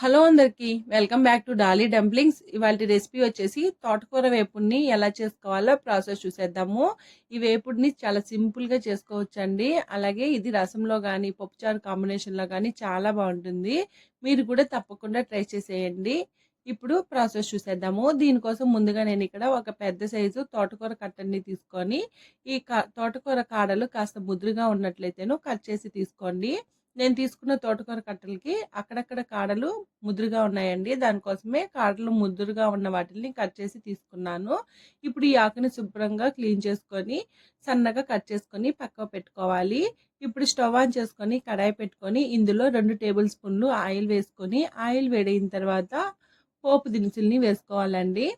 Hello అందరికి welcome back to Dolly dumplings. ఇవాళ recipe వచ్చేసి తోటకూర వేపుడిని ఎలా చేసుకోవాలో ప్రాసెస్ చూసేద్దాము. ఈ వేపుడిని చాలా సింపుల్గా చేసుకోవచ్చండి. అలాగే ఇది రసంలో కానీ పప్పుచారు కాంబినేషన్లో కానీ చాలా బాగుంటుంది. మీరు కూడా తప్పకుండా ట్రై చేసేయండి. ఇప్పుడు ప్రాసెస్ చూసేద్దాము. దీనికోసం ముందుగా నేను ఇక్కడ ఒక పెద్ద సైజు తోటకూర కట్టని తీసుకొని ఈ తోటకూర కాడలు కాస్త ముదురుగా ఉన్నట్లయితేను కట్ చేసి తీసుకోండి. నేను తీసుకున్న తోటకూర కట్టలకి అక్కడక్కడ కాడలు ముదురుగా ఉన్నాయండి. దానికోసమే కాడలు ముదురుగా ఉన్న వాటిని కట్ చేసి తీసుకున్నాను. ఇప్పుడు ఈ ఆకుని శుభ్రంగా క్లీన్ చేసుకొని సన్నగా కట్ చేసుకొని పక్కకు పెట్టుకోవాలి. ఇప్పుడు స్టవ్ ఆన్ చేసుకొని కడాయి పెట్టుకొని ఇందులో 2 టేబుల్ స్పూన్లు ఆయిల్ వేసుకొని ఆయిల్ వేడైన తర్వాత పోపు దినుసుల్ని వేసుకోవాలండి.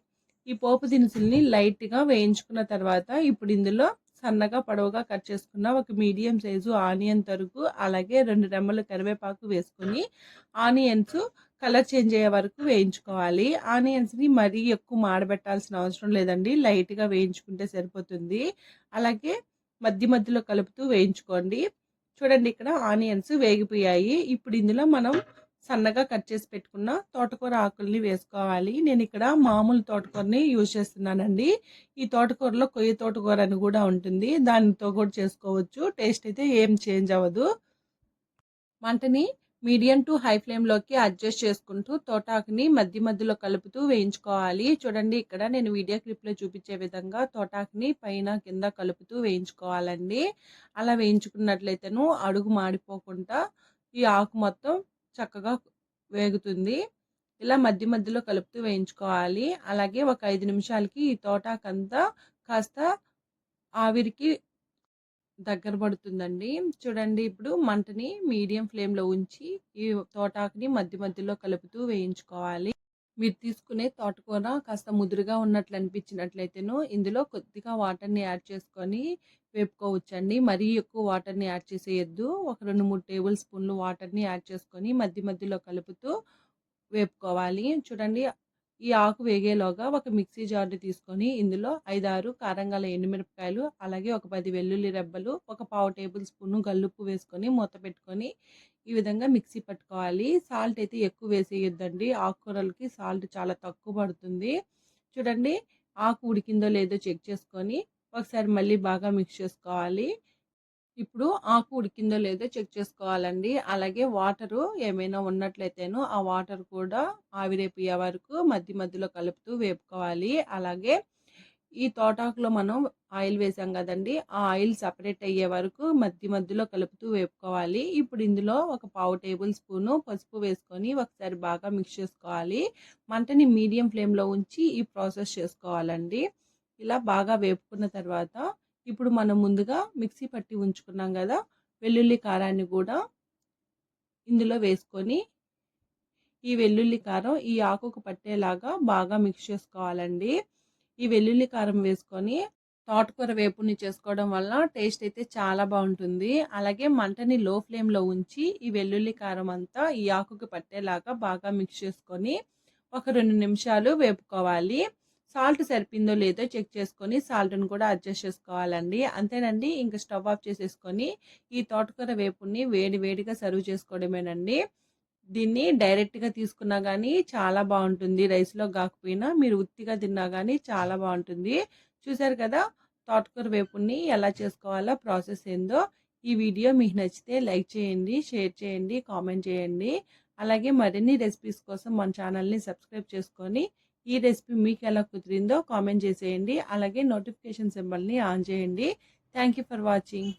ఈ పోపు దినుసుల్ని లైట్గా వేయించుకున్న తర్వాత ఇప్పుడు ఇందులో సన్నగా పొడవుగా కట్ చేసుకున్న ఒక మీడియం సైజు ఆనియన్ తరుగు, అలాగే 2 రెమ్మల కరివేపాకు వేసుకొని ఆనియన్స్ కలర్ చేంజ్ అయ్యే వరకు వేయించుకోవాలి. ఆనియన్స్ని మరీ ఎక్కువ మాడబెట్టాల్సిన అవసరం లేదండి, లైట్గా వేయించుకుంటే సరిపోతుంది. అలాగే మధ్య మధ్యలో కలుపుతూ వేయించుకోండి. చూడండి, ఇక్కడ ఆనియన్స్ వేగిపోయాయి. ఇప్పుడు ఇందులో మనం సన్నగా కట్ చేసి పెట్టుకున్న తోటకూర ఆకుల్ని వేసుకోవాలి. నేను ఇక్కడ మామూలు తోటకూరని యూజ్ చేస్తున్నానండి. ఈ తోటకూరలో కొయ్య తోటకూర అని కూడా ఉంటుంది, దానితో కూడా చేసుకోవచ్చు. టేస్ట్ అయితే ఏం చేంజ్ అవ్వదు. మంటని మీడియం టు హై ఫ్లేమ్లోకి అడ్జస్ట్ చేసుకుంటూ తోటాకుని మధ్య మధ్యలో కలుపుతూ వేయించుకోవాలి. చూడండి, ఇక్కడ నేను వీడియో క్లిప్లో చూపించే విధంగా తోటాకుని పైన కింద కలుపుతూ వేయించుకోవాలండి. అలా వేయించుకున్నట్లయితేను అడుగు మాడిపోకుండా ఈ ఆకు మొత్తం చక్కగా వేగుతుంది. ఇలా మధ్య మధ్యలో కలుపుతూ వేయించుకోవాలి. అలాగే ఒక 5 నిమిషాలకి ఈ తోటాకంతా కాస్త ఆవిరికి దగ్గర పడుతుందండి. చూడండి, ఇప్పుడు మంటని మీడియం ఫ్లేమ్లో ఉంచి ఈ తోటాకుని మధ్య మధ్యలో కలుపుతూ వేయించుకోవాలి. మీరు తీసుకునే తోటకూర కాస్త ముదురుగా ఉన్నట్లు అనిపించినట్లయితేను ఇందులో కొద్దిగా వాటర్ని యాడ్ చేసుకొని వేపుకోవచ్చండి. మరీ ఎక్కువ వాటర్ని యాడ్ చేసేయద్దు. ఒక 2-3 టేబుల్ స్పూన్లు వాటర్ని యాడ్ చేసుకొని మధ్య మధ్యలో కలుపుతూ వేపుకోవాలి. చూడండి, ఈ ఆకు వేగేలోగా ఒక మిక్సీ జార్ని తీసుకొని ఇందులో 5-6 కారం గల ఎండుమిరపకాయలు, అలాగే ఒక 10 వెల్లుల్లి రెబ్బలు, ఒక 1/2 టేబుల్ స్పూన్ గల్లుప్పు వేసుకొని మూత పెట్టుకొని ఈ విధంగా మిక్సీ పట్టుకోవాలి. సాల్ట్ అయితే ఎక్కువ వేసేయొద్దండి, ఆకుకూరలకి సాల్ట్ చాలా తక్కువ పడుతుంది. చూడండి, ఆకు ఉడికిందో లేదో చెక్ చేసుకొని ఒకసారి మళ్ళీ బాగా మిక్స్ చేసుకోవాలి. ఇప్పుడు ఆకు ఉడికిందో లేదో చెక్ చేసుకోవాలండి. అలాగే వాటరు ఏమైనా ఉన్నట్లయితేను ఆ వాటర్ కూడా ఆవిరైపోయే వరకు మధ్య మధ్యలో కలుపుతూ వేపుకోవాలి. అలాగే ఈ తోటాకులో మనం ఆయిల్ వేసాం కదండి, ఆ ఆయిల్ సపరేట్ అయ్యే వరకు మధ్య మధ్యలో కలుపుతూ వేపుకోవాలి. ఇప్పుడు ఇందులో ఒక 1/2 టేబుల్ స్పూను పసుపు వేసుకొని ఒకసారి బాగా మిక్స్ చేసుకోవాలి. మంటని మీడియం ఫ్లేమ్లో ఉంచి ఈ ప్రాసెస్ చేసుకోవాలండి. ఇలా బాగా వేపుకున్న తర్వాత ఇప్పుడు మనం ముందుగా మిక్సీ పట్టి ఉంచుకున్నాం కదా వెల్లుల్లి కారాన్ని కూడా ఇందులో వేసుకొని ఈ వెల్లుల్లి కారం ఈ ఆకుకు పట్టేలాగా బాగా మిక్స్ చేసుకోవాలండి. ఈ వెల్లుల్లి కారం వేసుకొని తోటకూర వేపుని చేసుకోవడం వల్ల టేస్ట్ అయితే చాలా బాగుంటుంది. అలాగే మంటని లో ఫ్లేమ్లో ఉంచి ఈ వెల్లుల్లి కారం అంతా ఈ ఆకుకు పట్టేలాగా బాగా మిక్స్ చేసుకొని ఒక 2 నిమిషాలు వేపుకోవాలి. సాల్ట్ సరిపోయిందో లేదో చెక్ చేసుకొని సాల్ట్ని కూడా అడ్జస్ట్ చేసుకోవాలండి. అంతేనండి, ఇంకా స్టవ్ ఆఫ్ చేసేసుకొని ఈ తోటకూర వేపుని వేడి వేడిగా సర్వ్ చేసుకోవడమేనండి. దీన్ని డైరెక్ట్గా తీసుకున్నా కానీ చాలా బాగుంటుంది. రైస్లో కాకపోయినా మీరు ఉత్తిగా తిన్నా కానీ చాలా బాగుంటుంది. చూసారు కదా తోటకూర వేపుని ఎలా చేసుకోవాలో ప్రాసెస్ ఏందో. ఈ వీడియో మీకు నచ్చితే లైక్ చేయండి, షేర్ చేయండి, కామెంట్ చేయండి. అలాగే మరిన్ని రెసిపీస్ కోసం మన ఛానల్ని సబ్స్క్రైబ్ చేసుకొని ఈ రెసిపీ మీకు ఎలా కుదిరిందో కామెంట్ చేసేయండి. అలాగే నోటిఫికేషన్ సింబల్ని ఆన్ చేయండి. Thank you for watching.